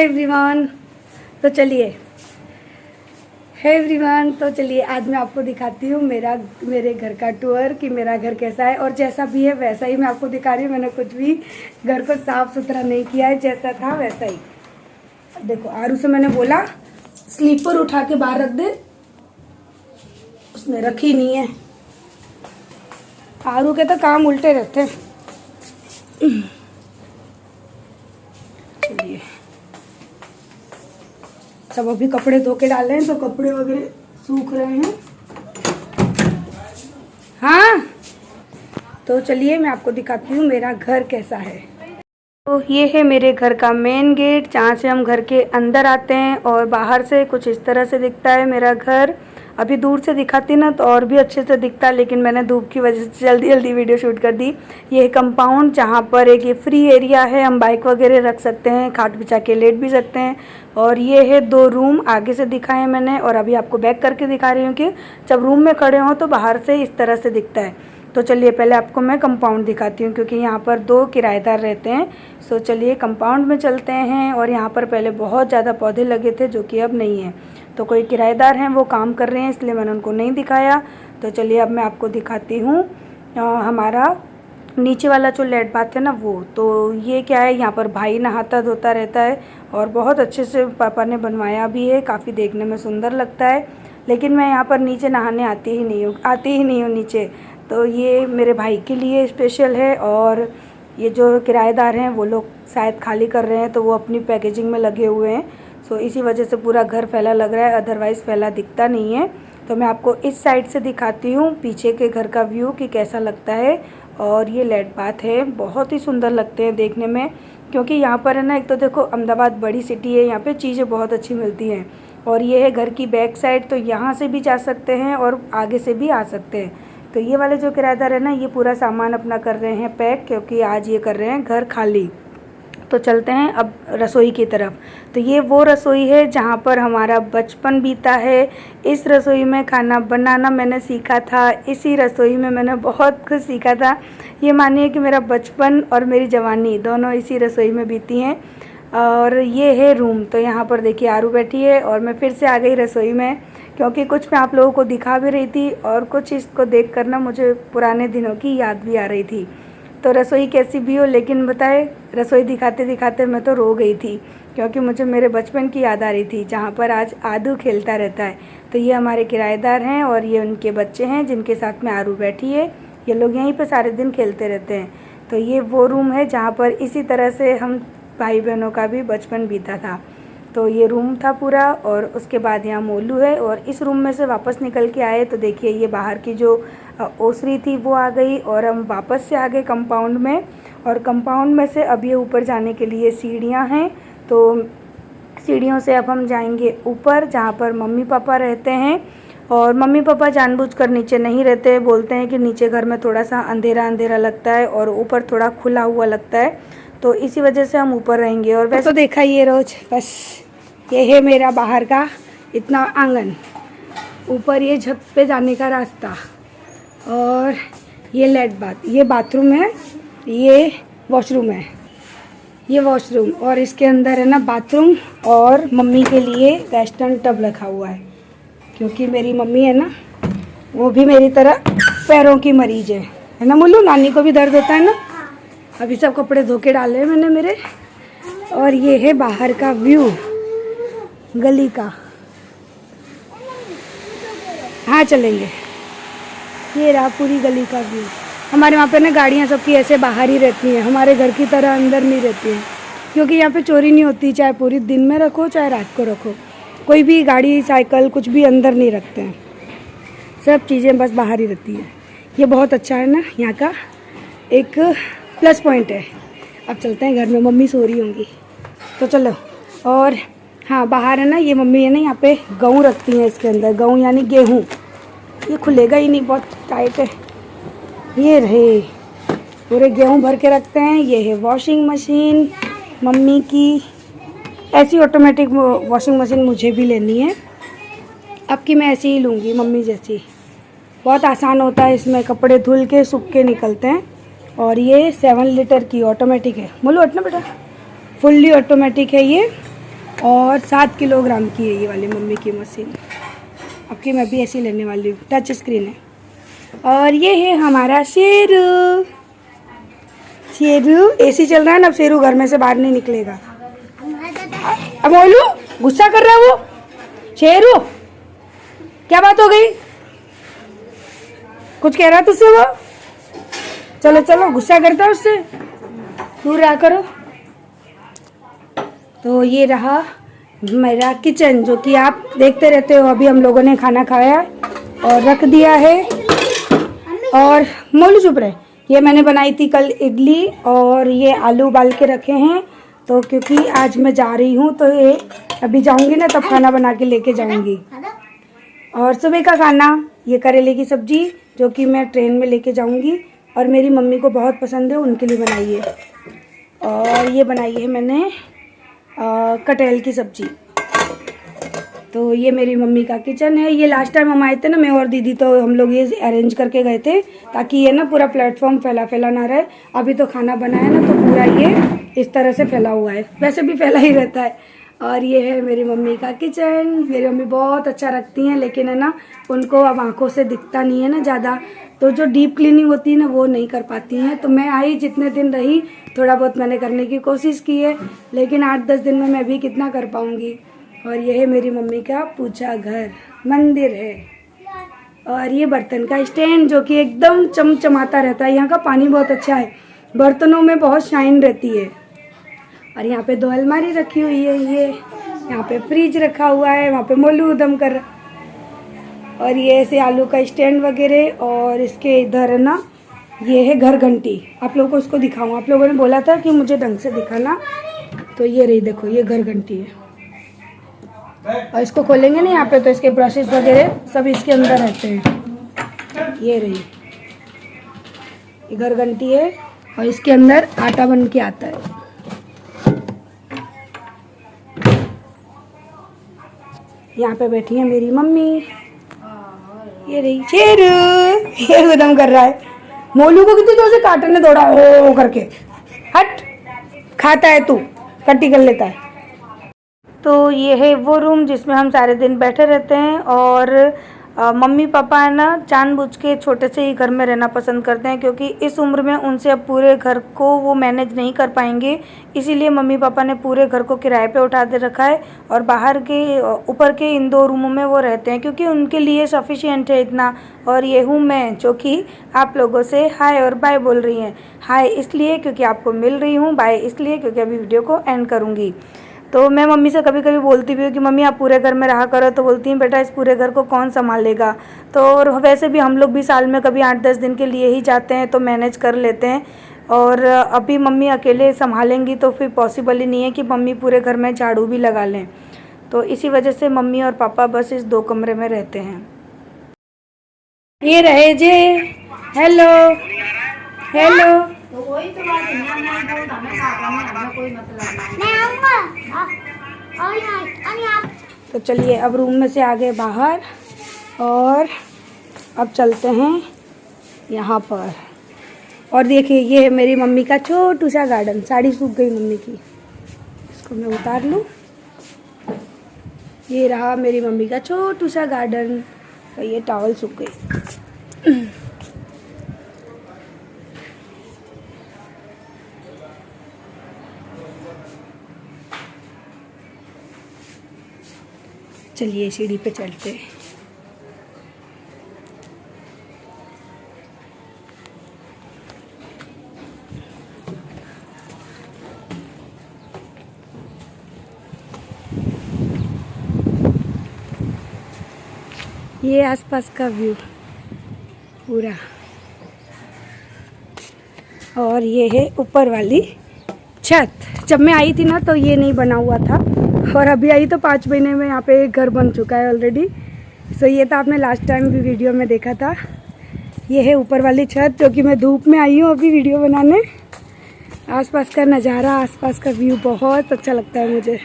Everyone, तो चलिए आज मैं आपको दिखाती हूँ मेरे घर का टूर कि मेरा घर कैसा है। और जैसा भी है वैसा ही मैं आपको दिखा रही हूँ। मैंने कुछ भी घर को साफ़ सुथरा नहीं किया है, जैसा था वैसा ही। देखो आरू से मैंने बोला स्लीपर उठा के बाहर रख दे, उसने रखी नहीं है। आरू के तो काम उल्टे रहते हैं। चलिए सब अभी कपड़े धो के डाले हैं तो कपड़े वगैरह सूख रहे हैं। हाँ तो चलिए मैं आपको दिखाती हूँ मेरा घर कैसा है। तो ये है मेरे घर का मेन गेट, जहाँ से हम घर के अंदर आते हैं और बाहर से कुछ इस तरह से दिखता है मेरा घर। अभी दूर से दिखाती ना तो और भी अच्छे से दिखता, लेकिन मैंने धूप की वजह से जल्दी जल्दी वीडियो शूट कर दी। ये कंपाउंड जहाँ पर एक ये फ्री एरिया है, हम बाइक वगैरह रख सकते हैं, खाट बिछा के लेट भी सकते हैं। और ये है 2 रूम आगे से दिखाए मैंने, और अभी आपको बैक करके दिखा रही हूँ कि जब रूम में खड़े हों तो बाहर से इस तरह से दिखता है। तो चलिए पहले आपको मैं कंपाउंड दिखाती हूँ, क्योंकि यहाँ पर 2 किराएदार रहते हैं। सो चलिए कंपाउंड में चलते हैं। और यहाँ पर पहले बहुत ज़्यादा पौधे लगे थे जो कि अब नहीं है। तो कोई किराएदार हैं वो काम कर रहे हैं, इसलिए मैंने उनको नहीं दिखाया। तो चलिए अब मैं आपको दिखाती हूँ हमारा नीचे वाला जो लेट बाथ है ना वो। तो ये क्या है, यहाँ पर भाई नहाता धोता रहता है और बहुत अच्छे से पापा ने बनवाया भी है, काफ़ी देखने में सुंदर लगता है। लेकिन मैं यहाँ पर नीचे नहाने आती ही नहीं हूँ नीचे। तो ये मेरे भाई के लिए स्पेशल है। और ये जो किराएदार हैं वो लोग शायद खाली कर रहे हैं, तो वो अपनी पैकेजिंग में लगे हुए हैं। सो इसी वजह से पूरा घर फैला लग रहा है, अदरवाइज़ फैला दिखता नहीं है। तो मैं आपको इस साइड से दिखाती हूँ पीछे के घर का व्यू कि कैसा लगता है। और ये लेट बाथ है, बहुत ही सुंदर लगते हैं देखने में, क्योंकि यहाँ पर है ना, एक तो देखो अहमदाबाद बड़ी सिटी है, यहाँ पे चीज़ें बहुत अच्छी मिलती हैं। और ये है घर की बैक साइड, तो यहाँ से भी जा सकते हैं और आगे से भी आ सकते हैं। तो ये वाले जो किराएदार है ना, ये पूरा सामान अपना कर रहे हैं पैक, क्योंकि आज ये कर रहे हैं घर खाली। तो चलते हैं अब रसोई की तरफ। तो ये वो रसोई है जहाँ पर हमारा बचपन बीता है। इस रसोई में खाना बनाना मैंने सीखा था, इसी रसोई में मैंने बहुत कुछ सीखा था। ये मानिए कि मेरा बचपन और मेरी जवानी दोनों इसी रसोई में बीती हैं। और ये है रूम। तो यहाँ पर देखिए आरू बैठी है और मैं फिर से आ गई रसोई में, क्योंकि कुछ मैं आप लोगों को दिखा भी रही थी और कुछ इसको देख कर ना मुझे पुराने दिनों की याद भी आ रही थी। तो रसोई कैसी भी हो, लेकिन बताए रसोई दिखाते दिखाते मैं तो रो गई थी, क्योंकि मुझे मेरे बचपन की याद आ रही थी, जहाँ पर आज आदू खेलता रहता है। तो ये हमारे किराएदार हैं और ये उनके बच्चे हैं जिनके साथ में आरू बैठी है। ये लोग यहीं पर सारे दिन खेलते रहते हैं। तो ये वो रूम है जहाँ पर इसी तरह से हम भाई बहनों का भी बचपन बीता था। तो ये रूम था पूरा, और उसके बाद यहाँ मोलू है। और इस रूम में से वापस निकल के आए तो देखिए ये बाहर की जो ओसरी थी वो आ गई, और हम वापस से आ गए कंपाउंड में। और कंपाउंड में से अब ये ऊपर जाने के लिए सीढ़ियाँ हैं। तो सीढ़ियों से अब हम जाएंगे ऊपर, जहाँ पर मम्मी पापा रहते हैं। और मम्मी पापा जानबूझकर नीचे नहीं रहते, बोलते हैं कि नीचे घर में थोड़ा सा अंधेरा अंधेरा लगता है और ऊपर थोड़ा खुला हुआ लगता है, तो इसी वजह से हम ऊपर रहेंगे। और वैसे तो देखा ही है रोज, बस ये है मेरा बाहर का इतना आंगन, ऊपर ये छत पे जाने का रास्ता, और ये लेट बाथ, ये बाथरूम है, ये वॉशरूम है, ये वॉशरूम। और इसके अंदर है ना बाथरूम, और मम्मी के लिए वेस्टर्न टब रखा हुआ है, क्योंकि मेरी मम्मी है ना वो भी मेरी तरह पैरों की मरीज है ना मुल्लू, नानी को भी दर्द होता है ना। अभी सब कपड़े धो के डाले मैंने मेरे। और ये है बाहर का व्यू गली का। हाँ चलेंगे, ये रहा पूरी गली का व्यू। हमारे वहाँ पे ना गाड़ियाँ सबकी ऐसे बाहर ही रहती हैं, हमारे घर की तरह अंदर नहीं रहती हैं, क्योंकि यहाँ पे चोरी नहीं होती, चाहे पूरी दिन में रखो चाहे रात को रखो। कोई भी गाड़ी साइकिल कुछ भी अंदर नहीं रखते हैं, सब चीज़ें बस बाहर ही रहती हैं। ये बहुत अच्छा है ना, यहाँ का एक प्लस पॉइंट है। अब चलते हैं घर में, मम्मी सो रही होंगी तो चलो। और हाँ बाहर है ना, ये मम्मी है ना यहाँ पे गेहूँ रखती हैं, इसके अंदर गेहूँ यानी गेहूँ। ये खुलेगा ही नहीं, बहुत टाइट है। ये रहे पूरे गेहूँ भर के रखते हैं। ये है वॉशिंग मशीन मम्मी की, ऐसी ऑटोमेटिक वॉशिंग मशीन मुझे भी लेनी है। अब की मैं ऐसी ही लूँगी मम्मी जैसी, बहुत आसान होता है, इसमें कपड़े धुल के सूख के निकलते हैं। और ये 7 लीटर की ऑटोमेटिक है। बोलो हटना बेटा, फुल्ली ऑटोमेटिक है ये। और 7 किलोग्राम की है ये वाली मम्मी की मशीन। अब की मैं भी ऐसी लेने वाली हूँ, टच स्क्रीन है। और ये है हमारा शेरू। शेरू एसी चल रहा है ना, अब शेरू घर में से बाहर नहीं निकलेगा। अब बोलू गुस्सा कर रहा है वो शेरू, क्या बात हो गई? कुछ कह रहा तुझसे वो? चलो चलो, गुस्सा करता है उससे, दूर रहा करो। तो ये रहा मेरा किचन, जो कि आप देखते रहते हो। अभी हम लोगों ने खाना खाया और रख दिया है। और मोलू चुप रहे। ये मैंने बनाई थी कल इडली, और ये आलू उबाल के रखे हैं। तो क्योंकि आज मैं जा रही हूँ, तो ये अभी जाऊँगी ना तब खाना बना के लेके जाऊँगी। और सुबह का खाना ये करेले की सब्जी, जो कि मैं ट्रेन में लेके जाऊँगी, और मेरी मम्मी को बहुत पसंद है, उनके लिए बनाई है। और ये बनाई है मैंने कटहल की सब्जी। तो ये मेरी मम्मी का किचन है। ये लास्ट टाइम हम आए थे ना, मैं और दीदी, तो हम लोग ये अरेंज करके गए थे ताकि ये ना पूरा प्लेटफॉर्म फैला फैला ना रहे। अभी तो खाना बना है ना, तो पूरा ये इस तरह से फैला हुआ है, वैसे भी फैला ही रहता है। और ये है मेरी मम्मी का किचन। मेरी मम्मी बहुत अच्छा रखती हैं, लेकिन है ना उनको अब आँखों से दिखता नहीं है ना ज़्यादा, तो जो डीप क्लीनिंग होती है ना वो नहीं कर पाती हैं। तो मैं आई, जितने दिन रही थोड़ा बहुत मैंने करने की कोशिश की है, लेकिन 8-10 दिन में मैं भी कितना कर पाऊँगी। और ये है मेरी मम्मी का पूजा घर, मंदिर है। और ये बर्तन का स्टैंड, जो कि एकदम चमचमाता रहता है। यहाँ का पानी बहुत अच्छा है, बर्तनों में बहुत शाइन रहती है। और यहाँ पे 2 अलमारी रखी हुई है। ये यहाँ पे फ्रिज रखा हुआ है, वहाँ पे मोलू उदम कर रहा। और ये ऐसे आलू का स्टैंड वगैरह। और इसके इधर है ना, ये है घर घंटी। आप लोगों को इसको दिखाऊँ, आप लोगों ने बोला था कि मुझे ढंग से दिखाना, तो ये रही, देखो ये घर घंटी है। और इसको खोलेंगे ना यहाँ पे, तो इसके ब्रशेस वगैरह सब इसके अंदर रहते हैं। ये रही, ये घर घंटी है, और इसके अंदर आटा बन के आता है। यहाँ पे बैठी है मेरी मम्मी। ये रही शेरू, ये उदम कर रहा है। मोलू को कितनी जोर से काटने दौड़ा हो करके, हट, खाता है तू, कट्टी कर लेता है। तो ये है वो रूम जिसमें हम सारे दिन बैठे रहते हैं। और मम्मी पापा है ना जानबूझ के छोटे से ही घर में रहना पसंद करते हैं, क्योंकि इस उम्र में उनसे अब पूरे घर को वो मैनेज नहीं कर पाएंगे। इसीलिए मम्मी पापा ने पूरे घर को किराए पे उठा दे रखा है, और बाहर के ऊपर के इन 2 रूमों में वो रहते हैं, क्योंकि उनके लिए सफिशिएंट है इतना। और ये हूँ मैं, जो कि आप लोगों से हाय और बाय बोल रही हैं। हाय इसलिए क्योंकि आपको मिल रही हूँ, बाय इसलिए क्योंकि अभी वीडियो को एंड करूँगी। तो मैं मम्मी से कभी कभी बोलती भी हूँ कि मम्मी आप पूरे घर में रहा करो, तो बोलती हैं बेटा इस पूरे घर को कौन संभालेगा। तो और वैसे भी हम लोग भी साल में कभी 8-10 दिन के लिए ही जाते हैं, तो मैनेज कर लेते हैं। और अभी मम्मी अकेले संभालेंगी तो फिर पॉसिबल ही नहीं है कि मम्मी पूरे घर में झाड़ू भी लगा लें। तो इसी वजह से मम्मी और पापा बस इस 2 कमरे में रहते हैं। ये रहे जे, हेलो हेलो। तो वही तो बात है, हमें कोई मतलब नहीं। तो चलिए अब रूम में से आ गए बाहर, और अब चलते हैं यहाँ पर। और देखिए ये है मेरी मम्मी का छोटू सा गार्डन। साड़ी सूख गई मम्मी की, इसको मैं उतार लूँ। ये रहा मेरी मम्मी का छोटू सा गार्डन, और ये टॉवल सूख गई। चलिए सीढ़ी पे चलते हैं। ये आसपास का व्यू पूरा, और ये है ऊपर वाली छत। जब मैं आई थी ना तो ये नहीं बना हुआ था, और अभी आई तो 5 महीने में यहाँ पे एक घर बन चुका है ऑलरेडी। सो ये तो आपने लास्ट टाइम भी वीडियो में देखा था। ये है ऊपर वाली छत, जो कि मैं धूप में आई हूँ अभी वीडियो बनाने। आसपास का नज़ारा, आसपास का व्यू बहुत अच्छा लगता है मुझे।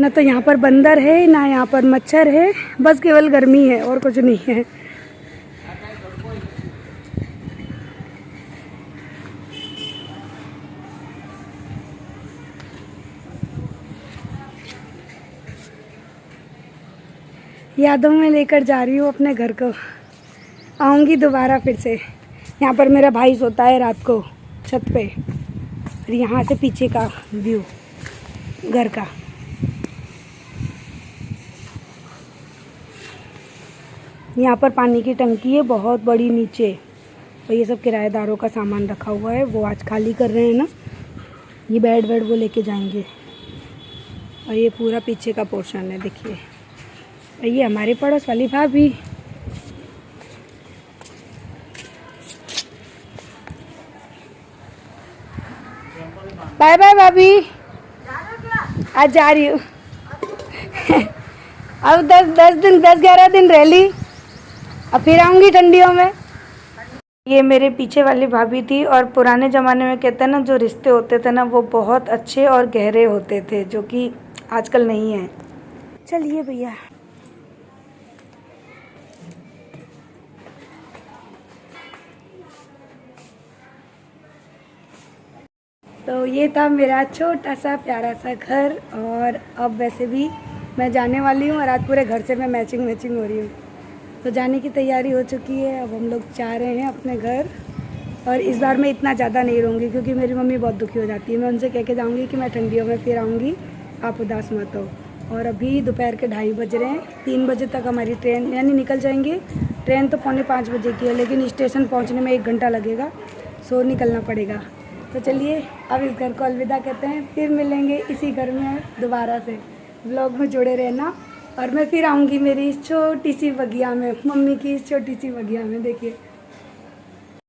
ना तो यहाँ पर बंदर है, ना यहाँ पर मच्छर है, बस केवल गर्मी है और कुछ नहीं है। यादों में लेकर जा रही हूँ अपने घर को। आऊँगी दोबारा फिर से। यहाँ पर मेरा भाई सोता है रात को छत पे, और यहाँ से पीछे का व्यू घर का। यहाँ पर पानी की टंकी है बहुत बड़ी नीचे, और ये सब किराएदारों का सामान रखा हुआ है, वो आज खाली कर रहे हैं ना। ये बेड वो लेके जाएंगे। और ये पूरा पीछे का पोर्शन है, देखिए। और ये हमारे पड़ोस वाली भाभी। बाय बाय भाभी, आज जा रही हूँ। अब 10-11 दिन रह ली, अब फिर आऊँगी ठंडियों में। ये मेरे पीछे वाली भाभी थी, और पुराने ज़माने में कहते हैं ना, जो रिश्ते होते थे ना वो बहुत अच्छे और गहरे होते थे, जो कि आजकल नहीं है। चलिए भैया। तो ये था मेरा छोटा सा प्यारा सा घर, और अब वैसे भी मैं जाने वाली हूँ, और आज पूरे घर से मैं मैचिंग हो रही हूँ। तो जाने की तैयारी हो चुकी है, अब हम लोग जा रहे हैं अपने घर। और इस बार मैं इतना ज़्यादा नहीं रहूँगी, क्योंकि मेरी मम्मी बहुत दुखी हो जाती है। मैं उनसे कह के जाऊँगी कि मैं ठंडियों में फिर आऊँगी, आप उदास मत हो। और अभी दोपहर के 2:30 बज रहे हैं, 3 बजे तक हमारी ट्रेन यानी निकल जाएंगे। ट्रेन तो 4:45 बजे की है, लेकिन स्टेशन पहुँचने में 1 घंटा लगेगा, सो निकलना पड़ेगा। तो चलिए अब इस घर को अलविदा कहते हैं, फिर मिलेंगे इसी घर में दोबारा से। ब्लॉग में जुड़े रहना, और मैं फिर आऊँगी मेरी इस छोटी सी बगिया में, मम्मी की इस छोटी सी बगिया में। देखिए